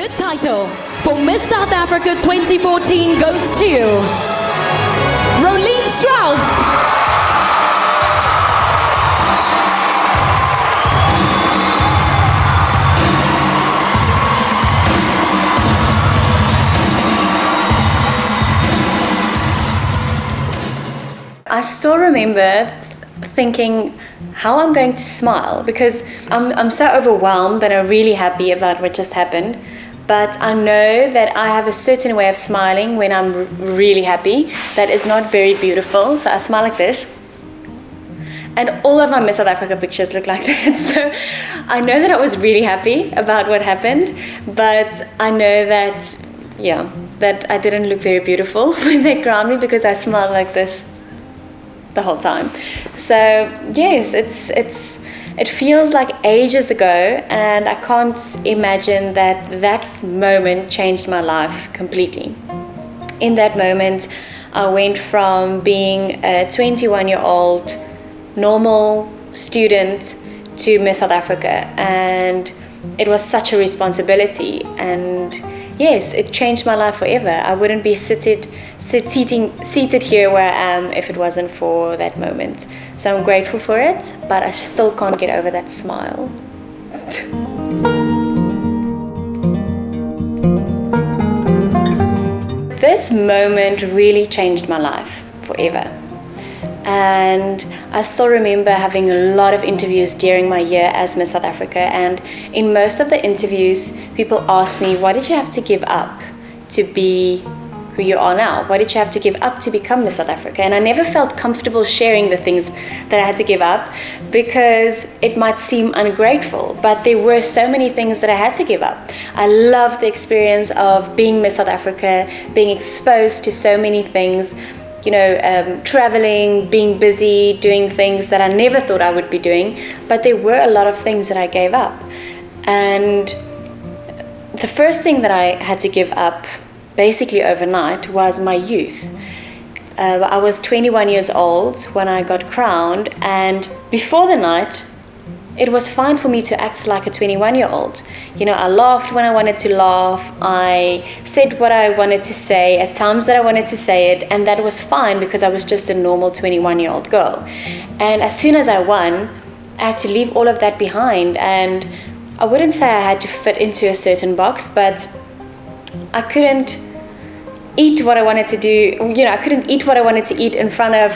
The title for Miss South Africa 2014 goes to Rolene Strauss. I still remember thinking how I'm going to smile, because I'm so overwhelmed and I'm really happy about what just happened. But I know that I have a certain way of smiling when I'm really happy that is not very beautiful. So I smile like this. And all of my Miss South Africa pictures look like that. So I know that I was really happy about what happened, but I know that, that I didn't look very beautiful when they crowned me because I smiled like this the whole time. So yes, it feels like ages ago, and I can't imagine that moment changed my life completely. In that moment, I went from being a 21-year-old normal student to Miss South Africa, and it was such a responsibility, and yes, it changed my life forever. I wouldn't be seated here where I am if it wasn't for that moment. So I'm grateful for it, but I still can't get over that smile. This moment really changed my life forever. And I still remember having a lot of interviews during my year as Miss South Africa, and in most of the interviews people asked me, what did you have to give up to be who you are now? What did you have to give up to become Miss South Africa? And I never felt comfortable sharing the things that I had to give up because it might seem ungrateful, but there were so many things that I had to give up. I loved the experience of being Miss South Africa, being exposed to so many things, traveling, being busy, doing things that I never thought I would be doing, but there were a lot of things that I gave up. And the first thing that I had to give up basically overnight was my youth. I was 21 years old when I got crowned, and before the night it was fine for me to act like a 21-year-old. I laughed when I wanted to laugh. I said what I wanted to say at times that I wanted to say it, and that was fine because I was just a normal 21-year-old girl. And as soon as I won, I had to leave all of that behind, and I wouldn't say I had to fit into a certain box, but I couldn't eat what I wanted to do. I couldn't eat what I wanted to eat in front of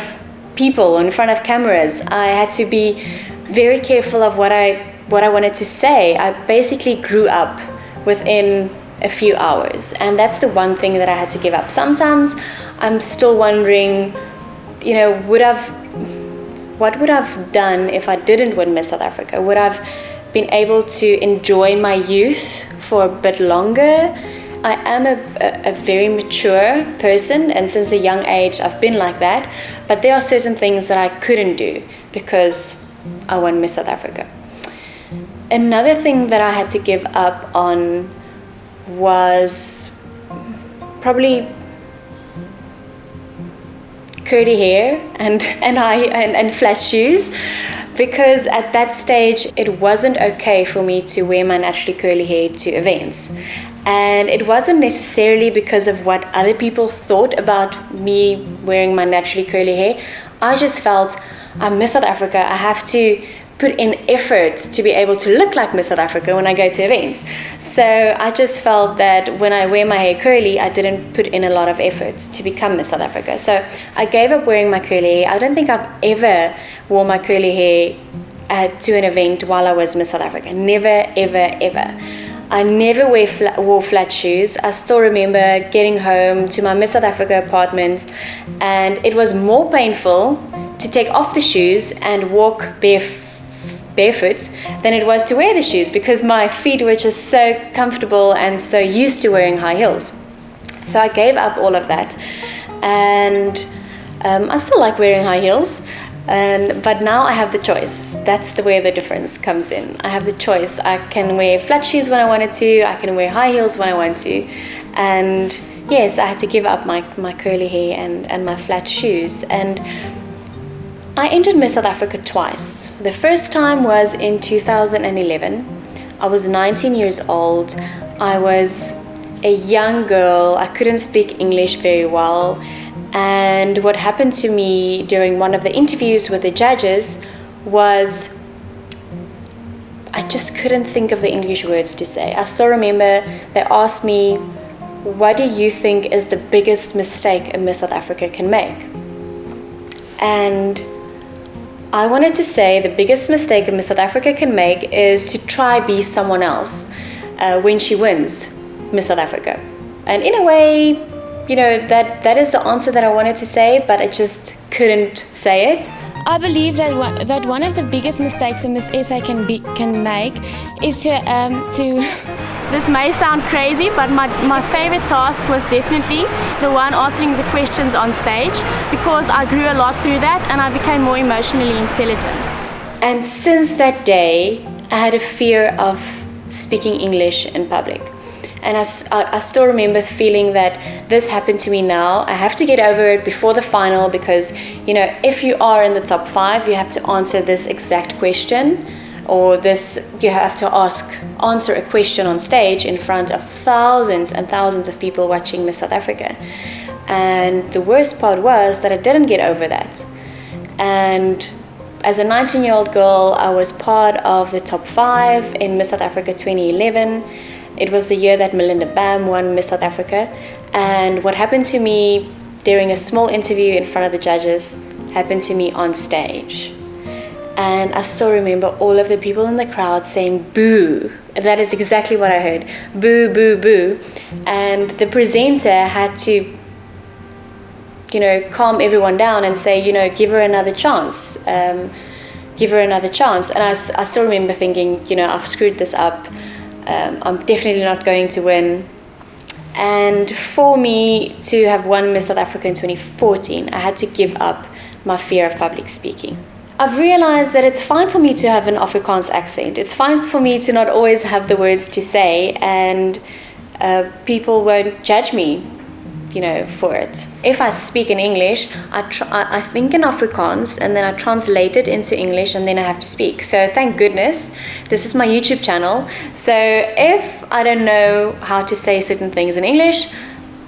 people, in front of cameras. I had to be very careful of what I wanted to say. I basically grew up within a few hours, and that's the one thing that I had to give up. Sometimes I'm still wondering, what would I've done if I didn't win Miss South Africa? Would I've been able to enjoy my youth for a bit longer? I am a very mature person, and since a young age I've been like that, but there are certain things that I couldn't do because I won Miss South Africa. Another thing that I had to give up on was probably curly hair and flat shoes, because at that stage it wasn't okay for me to wear my naturally curly hair to events. And it wasn't necessarily because of what other people thought about me wearing my naturally curly hair. I just felt, I'm Miss South Africa, I have to put in effort to be able to look like Miss South Africa when I go to events. So I just felt that when I wear my hair curly, I didn't put in a lot of effort to become Miss South Africa. So I gave up wearing my curly hair. I don't think I've ever worn my curly hair to an event while I was Miss South Africa. Never, ever, ever. I never wore flat shoes. I still remember getting home to my Miss South Africa apartment, and it was more painful to take off the shoes and walk barefoot than it was to wear the shoes, because my feet were just so comfortable and so used to wearing high heels. So I gave up all of that, and I still like wearing high heels. But now I have the choice. That's where the difference comes in. I have the choice. I can wear flat shoes when I wanted to. I can wear high heels when I want to. And yes, I had to give up my curly hair and my flat shoes. And I entered Miss South Africa twice. The first time was in 2011. I was 19 years old. I was a young girl. I couldn't speak English very well. And what happened to me during one of the interviews with the judges was I just couldn't think of the English words to say. I still remember they asked me, what do you think is the biggest mistake a Miss South Africa can make? And I wanted to say the biggest mistake a Miss South Africa can make is to try be someone else when she wins Miss South Africa. And in a way, that is the answer that I wanted to say, but I just couldn't say it. I believe that one of the biggest mistakes a Miss SA can make is to This may sound crazy, but my favorite task was definitely the one answering the questions on stage, because I grew a lot through that and I became more emotionally intelligent. And since that day, I had a fear of speaking English in public. And I still remember feeling that this happened to me now. I have to get over it before the final, because, if you are in the top 5, you have to answer this exact question, or you have to answer a question on stage in front of thousands and thousands of people watching Miss South Africa. And the worst part was that I didn't get over that. And as a 19-year-old girl, I was part of the top 5 in Miss South Africa 2011. It was the year that Melinda Bam won Miss South Africa. And what happened to me during a small interview in front of the judges happened to me on stage. And I still remember all of the people in the crowd saying boo. That is exactly what I heard. Boo, boo, boo. And the presenter had to, calm everyone down and say, give her another chance. Give her another chance. And I still remember thinking, I've screwed this up. I'm definitely not going to win. And for me to have won Miss South Africa in 2014, I had to give up my fear of public speaking. I've realized that it's fine for me to have an Afrikaans accent. It's fine for me to not always have the words to say, and people won't judge me, for it. If I speak in English, I think in Afrikaans, and then I translate it into English, and then I have to speak. So thank goodness, this is my YouTube channel. So if I don't know how to say certain things in English,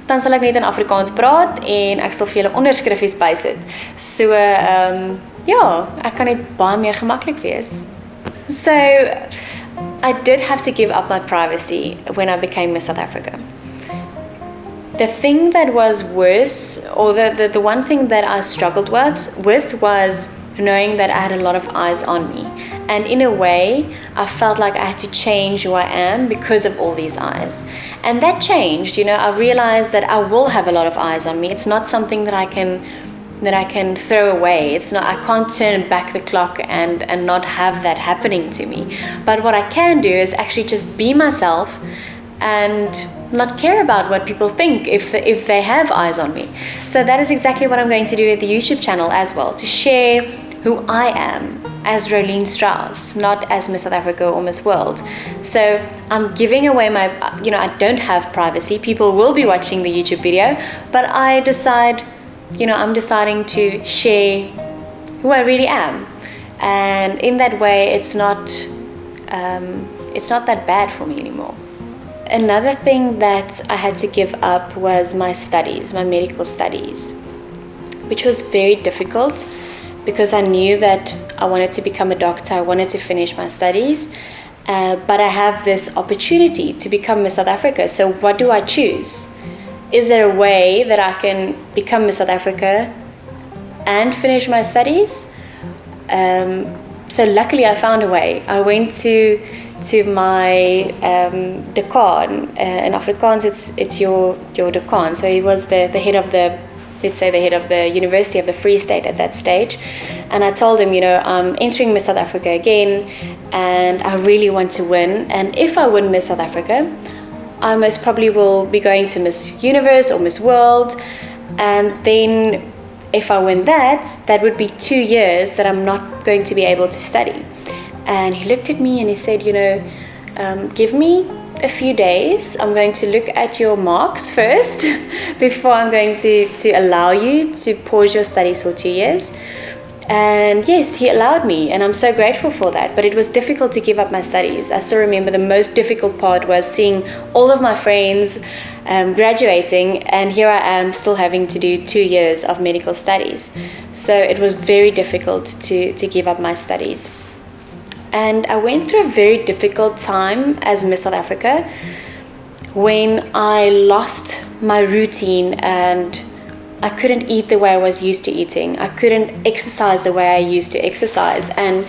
dan sal ek net in Afrikaans praat en ek sal vir julle onderskrifies bysit. So ek kan net baie meer gemaklik wees. So I did have to give up my privacy when I became Miss South Africa. The thing that was worse, or the one thing that I struggled with was knowing that I had a lot of eyes on me. And in a way, I felt like I had to change who I am because of all these eyes. And that changed, I realized that I will have a lot of eyes on me. It's not something that I can throw away. I can't turn back the clock and not have that happening to me. But what I can do is actually just be myself and not care about what people think if they have eyes on me. So that is exactly what I'm going to do at the YouTube channel as well, to share who I am as Rolene Strauss, not as Miss South Africa or Miss World. So I'm giving away my, I don't have privacy. People will be watching the YouTube video, but I'm deciding to share who I really am. And in that way, it's not that bad for me anymore. Another thing that I had to give up was my studies, my medical studies, which was very difficult because I knew that I wanted to become a doctor, I wanted to finish my studies, but I have this opportunity to become Miss South Africa. So what do I choose? Is there a way that I can become Miss South Africa and finish my studies? So luckily I found a way. I went to my decan. In Afrikaans it's your decan. So he was the head of the University of the Free State at that stage. And I told him, I'm entering Miss South Africa again and I really want to win. And if I win Miss South Africa, I most probably will be going to Miss Universe or Miss World. And then if I win that would be 2 years that I'm not going to be able to study. And he looked at me and he said, give me a few days. I'm going to look at your marks first before I'm going to allow you to pause your studies for 2 years. And yes, he allowed me, and I'm so grateful for that. But it was difficult to give up my studies. I still remember the most difficult part was seeing all of my friends graduating, and here I am still having to do 2 years of medical studies. So it was very difficult to give up my studies. And I went through a very difficult time as Miss South Africa when I lost my routine and I couldn't eat the way I was used to eating. I couldn't exercise the way I used to exercise. And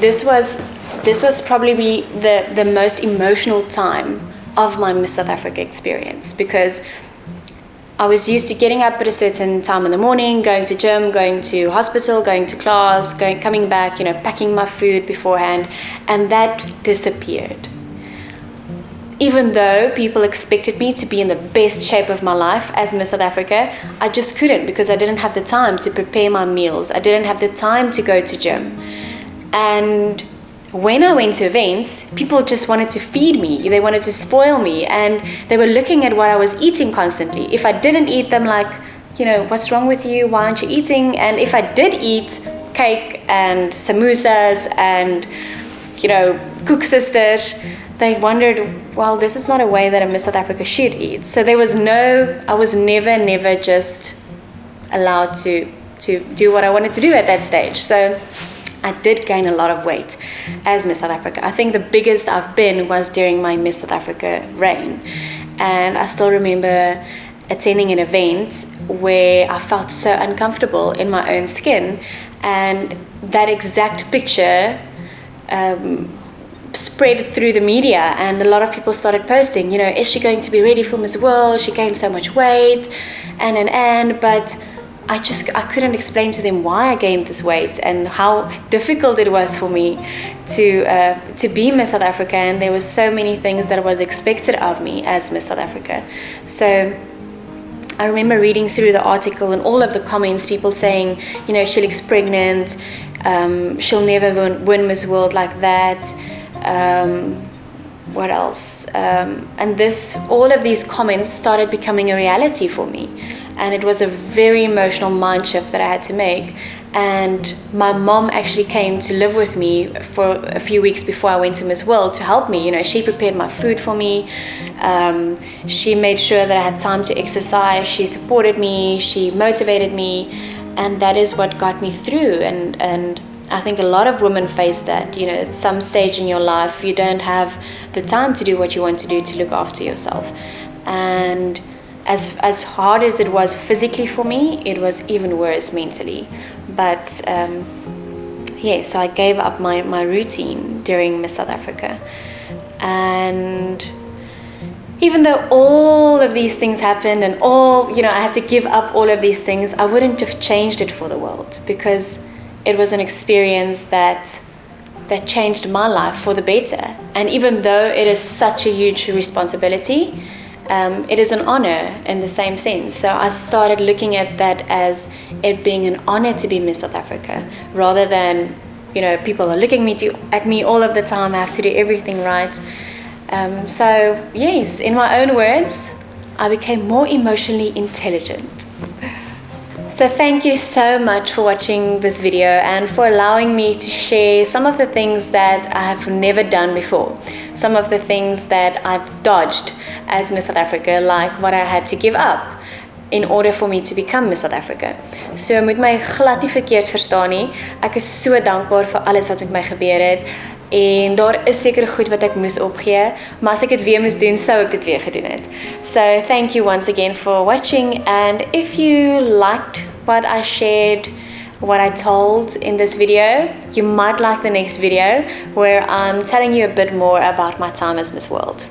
this was probably the most emotional time of my Miss South Africa experience, because I was used to getting up at a certain time in the morning, going to gym, going to hospital, going to class, coming back, packing my food beforehand, and that disappeared. Even though people expected me to be in the best shape of my life as Miss South Africa, I just couldn't, because I didn't have the time to prepare my meals. I didn't have the time to go to gym. And when I went to events, people just wanted to feed me. They wanted to spoil me, and they were looking at what I was eating constantly. If I didn't eat them, like, what's wrong with you? Why aren't you eating? And if I did eat cake and samosas and, koeksisters, they wondered, well, this is not a way that a Miss South Africa should eat. So I was never just allowed to do what I wanted to do at that stage. So I did gain a lot of weight as Miss South Africa. I think the biggest I've been was during my Miss South Africa reign. And I still remember attending an event where I felt so uncomfortable in my own skin. And that exact picture spread through the media, and a lot of people started posting, is she going to be ready for Miss World? She gained so much weight, but I couldn't explain to them why I gained this weight and how difficult it was for me to be Miss South Africa, and there was so many things that was expected of me as Miss South Africa. So I remember reading through the article and all of the comments, people saying, she looks pregnant, she'll never win Miss World like that. What else? And all of these comments started becoming a reality for me. And it was a very emotional mind shift that I had to make. And my mom actually came to live with me for a few weeks before I went to Miss World to help me. She prepared my food for me. She made sure that I had time to exercise. She supported me. She motivated me. And that is what got me through. And I think a lot of women face that, at some stage in your life, you don't have the time to do what you want to do to look after yourself. And as hard as it was physically for me, it was even worse mentally. But so I gave up my routine during Miss South Africa. And even though all of these things happened and I had to give up all of these things, I wouldn't have changed it for the world, because it was an experience that changed my life for the better. And even though it is such a huge responsibility, it is an honor in the same sense. So I started looking at that as it being an honor to be Miss South Africa, rather than, people are looking at me all of the time, I have to do everything right. So yes, in my own words, I became more emotionally intelligent. So thank you so much for watching this video and for allowing me to share some of the things that I have never done before. Some of the things that I've dodged as Miss South Africa, like what I had to give up in order for me to become Miss South Africa. So moet my glad nie verkeerd verstaan nie. Ek is so dankbaar vir alles wat met my gebeur het. En daar is seker goed wat ek moes opgee, maar as ek dit weer moes doen, sou ek dit weer gedoen het. So thank you once again for watching, and if you liked what I shared, what I told in this video, you might like the next video where I'm telling you a bit more about my time as Miss World.